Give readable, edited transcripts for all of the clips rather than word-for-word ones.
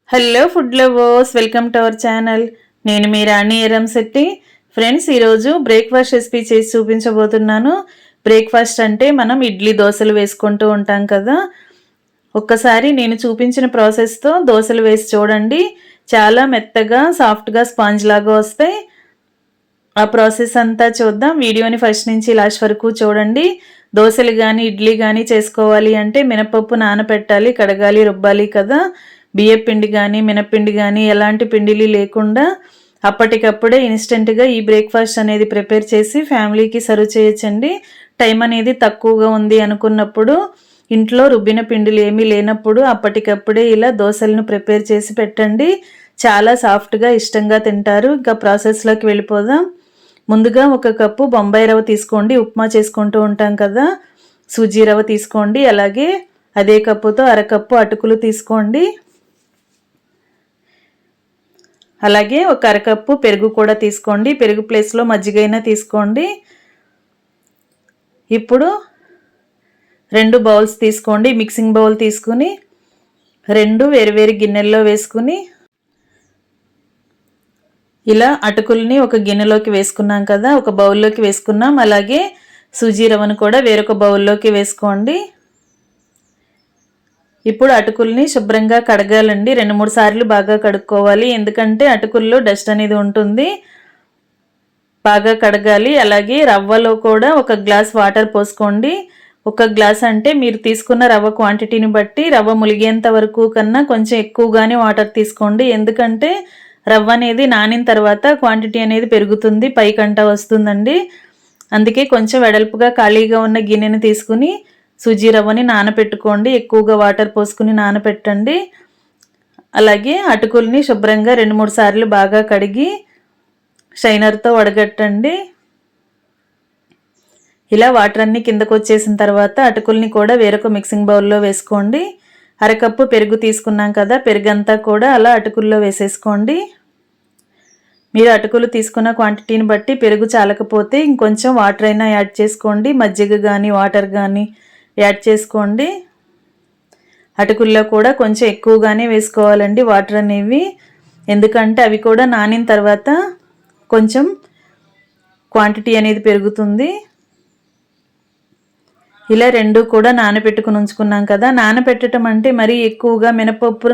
Hello food lovers, welcome to our channel. నేను మీ రాణి Eramsetti. Friends, ఈరోజు breakfast recipe చేసి చూపించబోతున్నాను. బ్రేక్ఫాస్ట్ అంటే మనం ఇడ్లీ దోశలు వేసుకుంటూ ఉంటాం కదా. ఒక్కసారి నేను చూపించిన ప్రాసెస్తో దోశలు వేసి చూడండి. చాలా మెత్తగా సాఫ్ట్గా స్పాంజ్ లాగా వస్తాయి. ఆ ప్రాసెస్ అంతా చూద్దాం. వీడియోని ఫస్ట్ నుంచి లాస్ట్ వరకు చూడండి. దోశలు కానీ ఇడ్లీ కానీ చేసుకోవాలి అంటే మినపప్పు నానబెట్టాలి, కడగాలి, రుబ్బాలి కదా. బియ్యం పిండి కానీ మినప్పిండి కానీ ఎలాంటి పిండిలు లేకుండా అప్పటికప్పుడే ఇన్స్టెంట్గా ఈ బ్రేక్ఫాస్ట్ అనేది ప్రిపేర్ చేసి ఫ్యామిలీకి సర్వ్ చేయొచ్చండి. టైం అనేది తక్కువగా ఉంది అనుకున్నప్పుడు, ఇంట్లో రుబ్బిన పిండిలు ఏమీ లేనప్పుడు అప్పటికప్పుడే ఇలా దోశలను ప్రిపేర్ చేసి పెట్టండి. చాలా సాఫ్ట్గా ఇష్టంగా తింటారు. ఇంకా ప్రాసెస్లోకి వెళ్ళిపోదాం. ముందుగా 1 కప్పు బొంబాయి రవ్వ తీసుకోండి. ఉప్మా చేసుకుంటూ ఉంటాం కదా. సూజీ రవ్వ తీసుకోండి. అలాగే అదే కప్పుతో 1/2 కప్పు అటుకులు తీసుకోండి. అలాగే 1/2 కప్పు పెరుగు కూడా తీసుకోండి. పెరుగు ప్లేస్లో మజ్జిగైనా తీసుకోండి. ఇప్పుడు 2 బౌల్స్ తీసుకోండి. మిక్సింగ్ బౌల్ తీసుకుని 2 వేరువేరు గిన్నెల్లో వేసుకుని ఇలా అటుకుల్ని ఒక గిన్నెలోకి వేసుకున్నాం కదా, ఒక బౌల్లోకి వేసుకున్నాం. అలాగే సూజీ రవ్వను కూడా వేరొక బౌల్లోకి వేసుకోండి. ఇప్పుడు అటుకుల్ని శుభ్రంగా కడగాలండి. 2-3 సార్లు బాగా కడుక్కోవాలి. ఎందుకంటే అటుకుల్లో డస్ట్ అనేది ఉంటుంది. బాగా కడగాలి. అలాగే రవ్వలో కూడా 1 గ్లాస్ వాటర్ పోసుకోండి. 1 గ్లాస్ అంటే మీరు తీసుకున్న రవ్వ క్వాంటిటీని బట్టి రవ్వ ములిగేంత వరకు కన్నా కొంచెం ఎక్కువగానే వాటర్ తీసుకోండి. ఎందుకంటే రవ్వ అనేది నానిన తర్వాత క్వాంటిటీ అనేది పెరుగుతుంది, పైకంట వస్తుందండి. అందుకే కొంచెం వెడల్పుగా ఖాళీగా ఉన్న గిన్నెని తీసుకుని సూజీ రవ్వని నానపెట్టుకోండి. ఎక్కువగా వాటర్ పోసుకుని నానపెట్టండి. అలాగే అటుకుల్ని శుభ్రంగా 2-3 సార్లు బాగా కడిగి షైనర్తో వడగట్టండి. ఇలా వాటర్ అన్ని కిందకు వచ్చేసిన తర్వాత అటుకుల్ని కూడా వేరొక మిక్సింగ్ బౌల్లో వేసుకోండి. 1/2 కప్పు పెరుగు తీసుకున్నాం కదా, పెరుగంతా కూడా అలా అటుకుల్లో వేసేసుకోండి. మీరు అటుకులు తీసుకున్న క్వాంటిటీని బట్టి పెరుగు చాలకపోతే ఇంకొంచెం వాటర్ అయినా యాడ్ చేసుకోండి. మజ్జిగ కానీ వాటర్ కానీ యాడ్ చేసుకోండి. అటుకుల్లో కూడా కొంచెం ఎక్కువగానే వేసుకోవాలండి వాటర్ అనేవి. ఎందుకంటే అవి కూడా నానిన తర్వాత కొంచెం క్వాంటిటీ అనేది పెరుగుతుంది. ఇలా 2 కూడా నానబెట్టుకుని ఉంచుకున్నాం కదా. నానబెట్టడం అంటే మరీ ఎక్కువగా మినపప్పు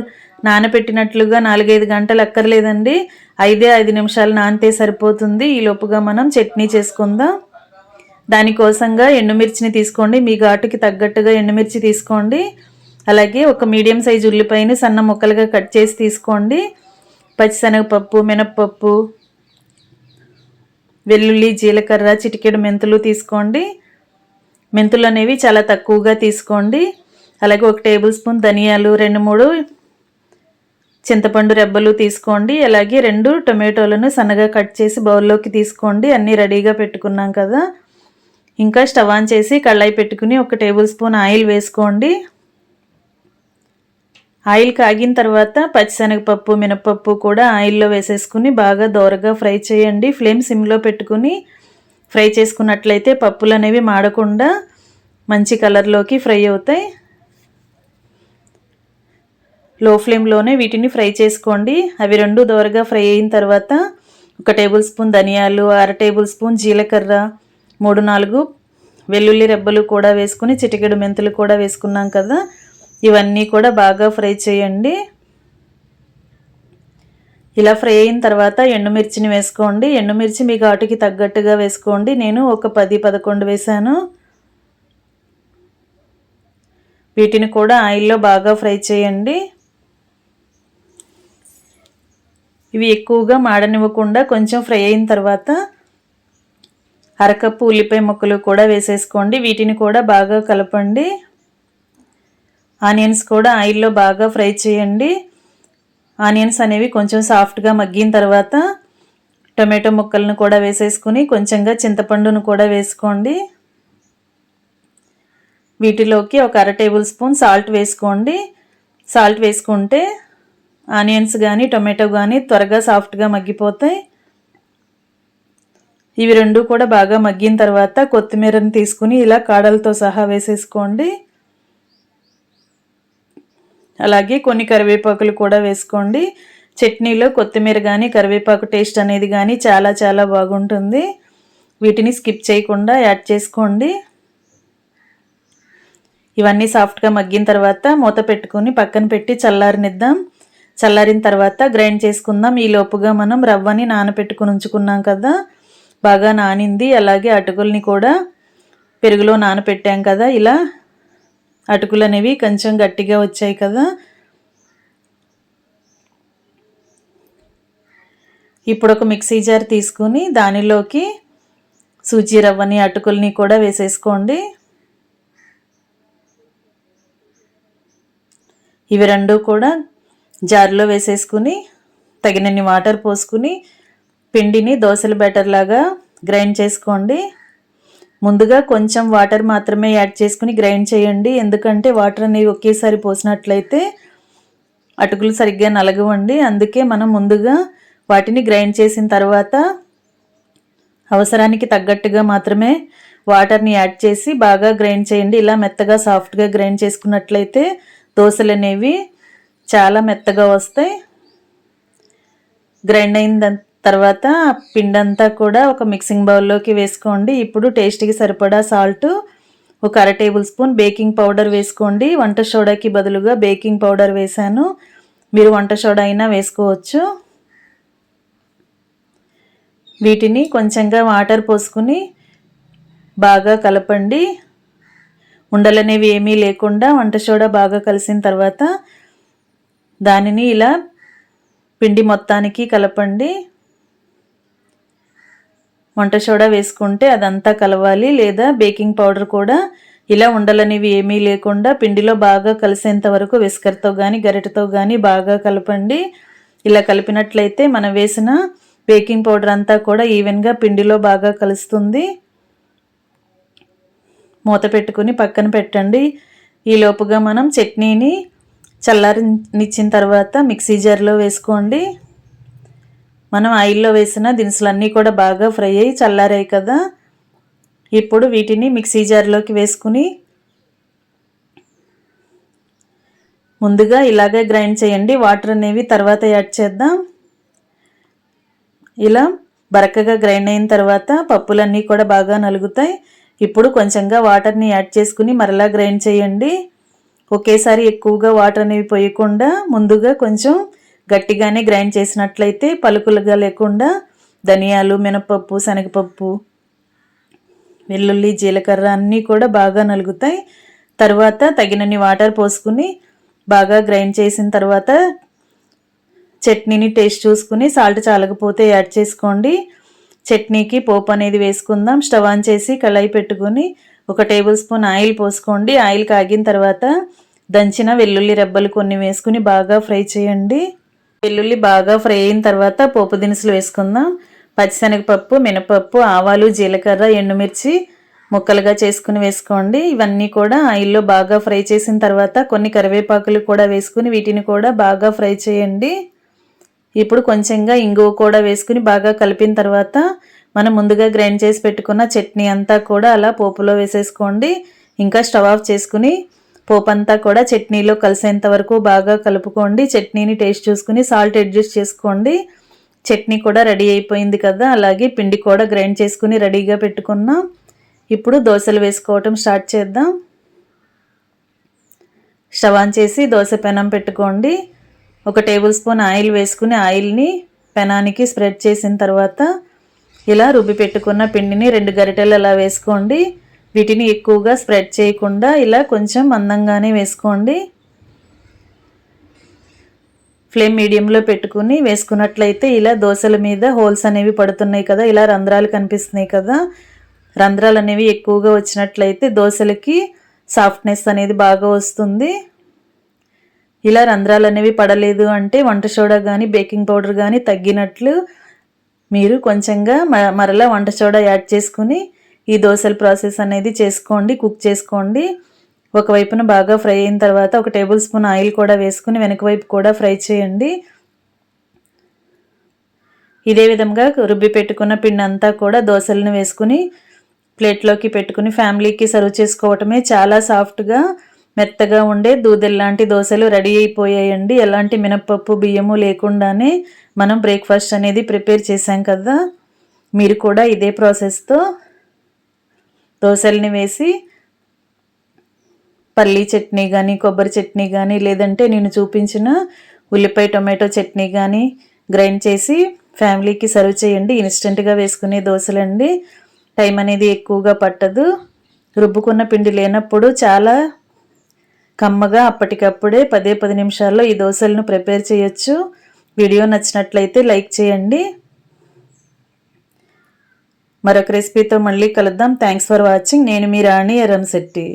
నానబెట్టినట్లుగా 4-5 గంటలు అక్కర్లేదండి. 5 నిమిషాలు నానితే సరిపోతుంది. ఈ లోపుగా మనం చట్నీ చేసుకుందాం. దానికోసంగా ఎండుమిర్చిని తీసుకోండి. మీ ఘాటుకి తగ్గట్టుగా ఎండుమిర్చి తీసుకోండి. అలాగే 1 మీడియం సైజు ఉల్లిపాయని సన్న ముక్కలుగా కట్ చేసి తీసుకోండి. పచ్చిశనగపప్పు, మినప్పప్పు, వెల్లుల్లి, జీలకర్ర, చిటికెడు మెంతులు తీసుకోండి. మెంతులు అనేవి చాలా తక్కువగా తీసుకోండి. అలాగే 1 టేబుల్ స్పూన్ ధనియాలు, 2-3 చింతపండు రెబ్బలు తీసుకోండి. అలాగే 2 టొమాటోలను సన్నగా కట్ చేసి బౌల్లోకి తీసుకోండి. అన్నీ రెడీగా పెట్టుకున్నాం కదా. ఇంకా స్టవ్ ఆన్ చేసి కళాయి పెట్టుకుని 1 టేబుల్ స్పూన్ ఆయిల్ వేసుకోండి. ఆయిల్ కాగిన తర్వాత పచ్చిశనగపప్పు, మినపప్పు కూడా ఆయిల్లో వేసేసుకుని బాగా దోరగా ఫ్రై చేయండి. ఫ్లేమ్ సిమ్లో పెట్టుకుని ఫ్రై చేసుకున్నట్లయితే పప్పులు అనేవి మాడకుండా మంచి కలర్లోకి ఫ్రై అవుతాయి. లో ఫ్లేమ్లోనే వీటిని ఫ్రై చేసుకోండి. అవి 2 దోరగా ఫ్రై అయిన తర్వాత 1 టేబుల్ స్పూన్ ధనియాలు, 1/2 టేబుల్ స్పూన్ జీలకర్ర, 3-4 వెల్లుల్లి రెబ్బలు కూడా వేసుకుని చిటికెడు మెంతులు కూడా వేసుకున్నాం కదా. ఇవన్నీ కూడా బాగా ఫ్రై చేయండి. ఇలా ఫ్రై అయిన తర్వాత ఎండుమిర్చిని వేసుకోండి. ఎండుమిర్చి మీ ఘాటుకి తగ్గట్టుగా వేసుకోండి. నేను ఒక 10-11 వేసాను. వీటిని కూడా ఆయిల్లో బాగా ఫ్రై చేయండి. ఇవి ఎక్కువగా మాడనివ్వకుండా కొంచెం ఫ్రై అయిన తర్వాత 1/2 కప్పు ఉల్లిపాయ ముక్కలు కూడా వేసేసుకోండి. వీటిని కూడా బాగా కలపండి. ఆనియన్స్ కూడా ఆయిల్లో బాగా ఫ్రై చేయండి. ఆనియన్స్ అనేవి కొంచెం సాఫ్ట్గా మగ్గిన తర్వాత టొమాటో ముక్కలను కూడా వేసేసుకుని కొంచెంగా చింతపండును కూడా వేసుకోండి. వీటిలోకి 1/2 టేబుల్ స్పూన్ సాల్ట్ వేసుకోండి. సాల్ట్ వేసుకుంటే ఆనియన్స్ కానీ టొమాటో కానీ త్వరగా సాఫ్ట్గా మగ్గిపోతాయి. ఇవి 2 కూడా బాగా మగ్గిన తర్వాత కొత్తిమీరను తీసుకుని ఇలా కాడలతో సహా వేసేసుకోండి. అలాగే కొన్ని కరివేపాకులు కూడా వేసుకోండి. చట్నీలో కొత్తిమీర కానీ కరివేపాకు టేస్ట్ అనేది కానీ చాలా చాలా బాగుంటుంది. వీటిని స్కిప్ చేయకుండా యాడ్ చేసుకోండి. ఇవన్నీ సాఫ్ట్గా మగ్గిన తర్వాత మూత పెట్టుకుని పక్కన పెట్టి చల్లారనిద్దాం. చల్లారిన తర్వాత గ్రైండ్ చేసుకుందాం. ఈ లోపుగా మనం రవ్వని నానబెట్టుకుని ఉంచుకున్నాం కదా, బాగా నానింది. అలాగే అటుకుల్ని కూడా పెరుగులో నానబెట్టాం కదా, ఇలా అటుకులు అనేవి కొంచెం గట్టిగా వచ్చాయి కదా. ఇప్పుడు ఒక మిక్సీ జార్ తీసుకుని దానిలోకి సూజీ రవ్వని అటుకుల్ని కూడా వేసేసుకోండి. ఇవి రెండు కూడా జార్లో వేసేసుకుని తగినన్ని వాటర్ పోసుకుని పిండిని దోశల బ్యాటర్ లాగా గ్రైండ్ చేసుకోండి. ముందుగా కొంచెం వాటర్ మాత్రమే యాడ్ చేసుకుని గ్రైండ్ చేయండి. ఎందుకంటే వాటర్ అనేవి ఒకేసారి పోసినట్లయితే అటుకులు సరిగ్గా నలగవండి. అందుకే మనం ముందుగా వాటిని గ్రైండ్ చేసిన తర్వాత అవసరానికి తగ్గట్టుగా మాత్రమే వాటర్ని యాడ్ చేసి బాగా గ్రైండ్ చేయండి. ఇలా మెత్తగా సాఫ్ట్గా గ్రైండ్ చేసుకున్నట్లయితే దోశలు అనేవి చాలా మెత్తగా వస్తాయి. గ్రైండ్ అయిన తర్వాత పిండి అంతా కూడా ఒక మిక్సింగ్ బౌల్లోకి వేసుకోండి. ఇప్పుడు టేస్ట్కి సరిపడా సాల్ట్, ఒక 1/2 టేబుల్ స్పూన్ బేకింగ్ పౌడర్ వేసుకోండి. వంట సోడాకి బదులుగా బేకింగ్ పౌడర్ వేసాను, మీరు వంట సోడా అయినా వేసుకోవచ్చు. వీటిని కొంచెంగా వాటర్ పోసుకుని బాగా కలపండి. ఉండలనేవి ఏమీ లేకుండా వంట సోడా బాగా కలిసిన తర్వాత దానిని ఇలా పిండి మొత్తానికి కలపండి. వంట సోడా వేసుకుంటే అదంతా కలవాలి, లేదా బేకింగ్ పౌడర్ కూడా ఇలా ఉండలనేవి ఏమీ లేకుండా పిండిలో బాగా కలిసేంత వరకు విస్కర్తో కానీ గరిటెతో కానీ బాగా కలపండి. ఇలా కలిపినట్లయితే మనం వేసిన బేకింగ్ పౌడర్ అంతా కూడా ఈవెన్గా పిండిలో బాగా కలుస్తుంది. మూత పెట్టుకుని పక్కన పెట్టండి. ఈ లోపుగా మనం చట్నీని చల్లారనిచ్చిన తర్వాత మిక్సీ జార్లో వేసుకోండి. మనం ఆయిల్లో వేసిన దినుసులన్నీ కూడా బాగా ఫ్రై అయ్యి చల్లారాయి కదా. ఇప్పుడు వీటిని మిక్సీ జార్లోకి వేసుకుని ముందుగా ఇలాగే గ్రైండ్ చేయండి. వాటర్ అనేవి తర్వాత యాడ్ చేద్దాం. ఇలా బరకగా గ్రైండ్ అయిన తర్వాత పప్పులన్నీ కూడా బాగా నలుగుతాయి. ఇప్పుడు కొంచెంగా వాటర్ని యాడ్ చేసుకుని మరలా గ్రైండ్ చేయండి. ఒకేసారి ఎక్కువగా వాటర్ అనేవి పోయకుండా ముందుగా కొంచెం గట్టిగానే గ్రైండ్ చేసినట్లయితే పలుకులుగా లేకుండా ధనియాలు, మినపప్పు, శనగపప్పు, వెల్లుల్లి, జీలకర్ర అన్నీ కూడా బాగా నలుగుతాయి. తర్వాత తగినన్ని వాటర్ పోసుకుని బాగా గ్రైండ్ చేసిన తర్వాత చట్నీని టేస్ట్ చూసుకుని సాల్ట్ చాలకపోతే యాడ్ చేసుకోండి. చట్నీకి పోపు అనేది వేసుకుందాం. స్టవ్ ఆన్ చేసి కళాయి పెట్టుకుని 1 టేబుల్ స్పూన్ ఆయిల్ పోసుకోండి. ఆయిల్ కాగిన తర్వాత దంచిన వెల్లుల్లి రెబ్బలు కొన్ని వేసుకుని బాగా ఫ్రై చేయండి. వెల్లుల్లి బాగా ఫ్రై అయిన తర్వాత పోపు దినుసులు వేసుకుందాం. పచ్చిశనగపప్పు, మినపప్పు, ఆవాలు, జీలకర్ర, ఎండుమిర్చి ముక్కలుగా చేసుకుని వేసుకోండి. ఇవన్నీ కూడా ఆయిల్లో బాగా ఫ్రై చేసిన తర్వాత కొన్ని కరివేపాకులు కూడా వేసుకుని వీటిని కూడా బాగా ఫ్రై చేయండి. ఇప్పుడు కొంచెంగా ఇంగువ కూడా వేసుకుని బాగా కలిపిన తర్వాత మనం ముందుగా గ్రైండ్ చేసి పెట్టుకున్న చట్నీ అంతా కూడా అలా పోపులో వేసేసుకోండి. ఇంకా స్టవ్ ఆఫ్ చేసుకుని పోపు అంతా కూడా చట్నీలో కలిసేంత వరకు బాగా కలుపుకోండి. చట్నీని టేస్ట్ చూసుకుని సాల్ట్ అడ్జస్ట్ చేసుకోండి. చట్నీ కూడా రెడీ అయిపోయింది కదా. అలాగే పిండి కూడా గ్రైండ్ చేసుకుని రెడీగా పెట్టుకున్నాం. ఇప్పుడు దోశలు వేసుకోవటం స్టార్ట్ చేద్దాం. స్టవ్ ఆన్ చేసి దోశ పెనం పెట్టుకోండి. 1 టేబుల్ స్పూన్ ఆయిల్ వేసుకుని ఆయిల్ని పెనానికి స్ప్రెడ్ చేసిన తర్వాత ఇలా రుబ్బి పెట్టుకున్న పిండిని 2 గరిటెలు అలా వేసుకోండి. వీటిని ఎక్కువగా స్ప్రెడ్ చేయకుండా ఇలా కొంచెం మందంగానే వేసుకోండి. ఫ్లేమ్ మీడియంలో పెట్టుకుని వేసుకున్నట్లయితే ఇలా దోశల మీద హోల్స్ అనేవి పడుతున్నాయి కదా, ఇలా రంధ్రాలు కనిపిస్తున్నాయి కదా. రంధ్రాలు అనేవి ఎక్కువగా వచ్చినట్లయితే దోశలకి సాఫ్ట్నెస్ అనేది బాగా వస్తుంది. ఇలా రంధ్రాలు అనేవి పడలేదు అంటే వంట సోడా కానీ బేకింగ్ పౌడర్ కానీ తగ్గినట్లు మీరు కొంచెంగా మరలా వంట సోడా యాడ్ చేసుకుని ఈ దోశల ప్రాసెస్ అనేది చేసుకోండి, కుక్ చేసుకోండి. ఒకవైపున బాగా ఫ్రై అయిన తర్వాత 1 టేబుల్ స్పూన్ ఆయిల్ కూడా వేసుకుని వెనక వైపు కూడా ఫ్రై చేయండి. ఇదే విధంగా రుబ్బి పెట్టుకున్న పిండి అంతా కూడా దోశలను వేసుకుని ప్లేట్లోకి పెట్టుకుని ఫ్యామిలీకి సర్వ్ చేసుకోవటమే. చాలా సాఫ్ట్గా మెత్తగా ఉండే దూదెల్లాంటి దోశలు రెడీ అయిపోయాయండి. ఎలాంటి మినపప్పు బియ్యము లేకుండానే మనం బ్రేక్ఫాస్ట్ అనేది ప్రిపేర్ చేసాం కదా. మీరు కూడా ఇదే ప్రాసెస్తో దోశల్ని వేసి పల్లీ చట్నీ కానీ, కొబ్బరి చట్నీ కానీ, లేదంటే నేను చూపించిన ఉల్లిపాయ టొమాటో చట్నీ కానీ గ్రైండ్ చేసి ఫ్యామిలీకి సర్వ్ చేయండి. ఇన్స్టెంట్గా వేసుకునే దోశలండి. టైం అనేది ఎక్కువగా పట్టదు. రుబ్బుకున్న పిండి లేనప్పుడు చాలా కమ్మగా అప్పటికప్పుడే 10 నిమిషాల్లో ఈ దోశలను ప్రిపేర్ చేయొచ్చు. వీడియో నచ్చినట్లయితే లైక్ చేయండి. మరొక రెసిపీతో మళ్ళీ కలుద్దాం. Thanks for watching. నేను మీ రాణి ఎరంశెట్టి.